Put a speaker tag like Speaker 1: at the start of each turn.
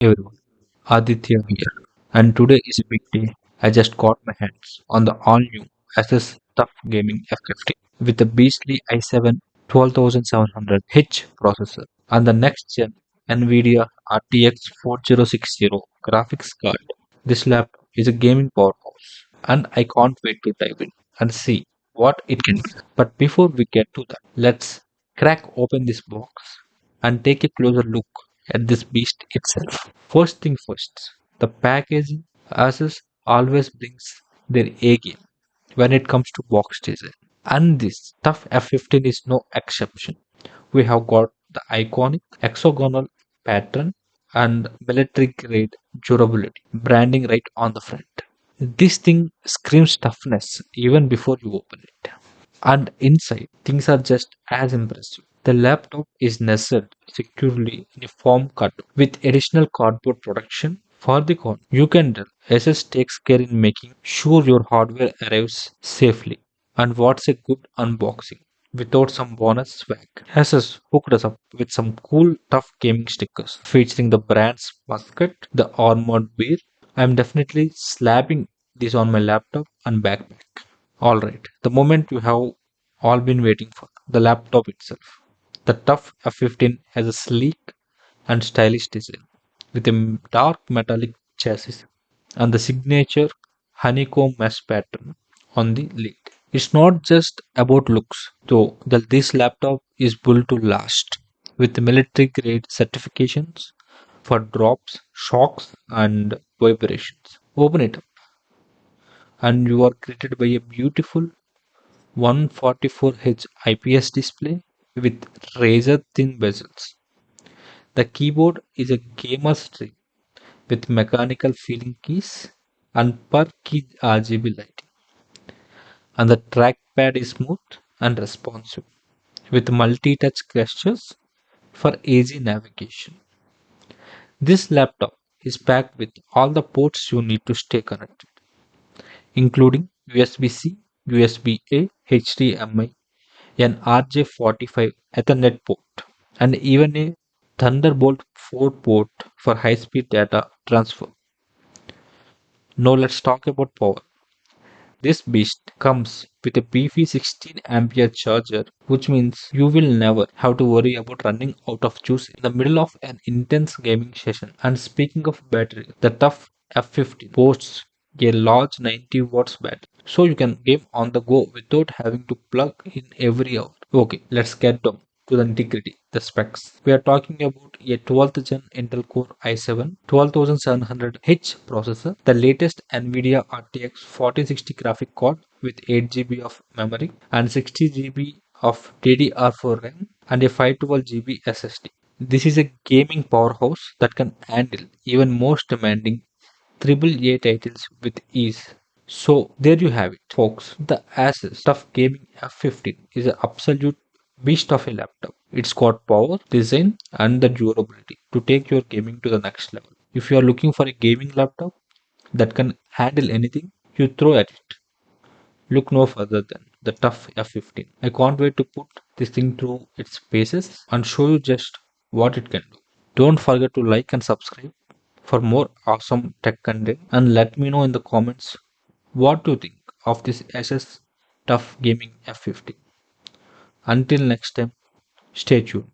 Speaker 1: Everyone, Aditya here, and today is a big day. I just got my hands on the all-new ASUS TUF Gaming F15 with a beastly i7-12700H processor and the next-gen NVIDIA RTX 4060 graphics card. This laptop is a gaming powerhouse, and I can't wait to dive in and see what it can do. But before we get to that, let's crack open this box and take a closer look at this beast itself. First thing first, the packaging. Asus always brings their A game when it comes to box design, and this tough F15 is no exception. We have got the iconic hexagonal pattern and military grade durability branding right on the front. This thing screams toughness even before you open it. And inside, things are just as impressive. The laptop is nestled securely in a foam carton with additional cardboard protection for the corner. You can tell SS takes care in making sure your hardware arrives safely. And what's a good unboxing without some bonus swag? SS hooked us up with some cool tough gaming stickers featuring the brand's mascot, the armored bear. I'm definitely slapping this on my laptop and backpack. Alright, the moment you have all been waiting for, the laptop itself. The TUF F15 has a sleek and stylish design with a dark metallic chassis and the signature honeycomb mesh pattern on the lid. It's not just about looks, though this laptop is built to last with military grade certifications for drops, shocks, and vibrations. Open it up, and you are greeted by a beautiful 144H IPS display with razor thin bezels. The keyboard is a gamer's dream with mechanical feeling keys and per key RGB lighting. And the trackpad is smooth and responsive with multi-touch gestures for easy navigation. This laptop is packed with all the ports you need to stay connected, including USB-C, USB-A, HDMI, an RJ45 Ethernet port, and even a Thunderbolt 4 port for high-speed data transfer. Now let's talk about power. This beast comes with a beefy 16 ampere charger, which means you will never have to worry about running out of juice in the middle of an intense gaming session. And speaking of battery, the TUF F15 boasts a large 90 watts battery, so you can game on the go without having to plug in every hour. Okay, let's get down to the nitty-gritty, the specs. We are talking about a 12th gen Intel Core i7 12700H processor, the latest NVIDIA RTX 4060 graphic card with 8 GB of memory and 60 GB of DDR4 RAM and a 512 GB SSD. This is a gaming powerhouse that can handle even most demanding AAA titles with ease. So there you have it, folks. The Asus TUF Gaming F15 is an absolute beast of a laptop. It's got power, design, and the durability to take your gaming to the next level. If you are looking for a gaming laptop that can handle anything you throw at it, look no further than the TUF F15. I can't wait to put this thing through its paces and show you just what it can do. Don't forget to like and subscribe for more awesome tech content, and let me know in the comments what you think of this SS TUF Gaming F15. Until next time, stay tuned.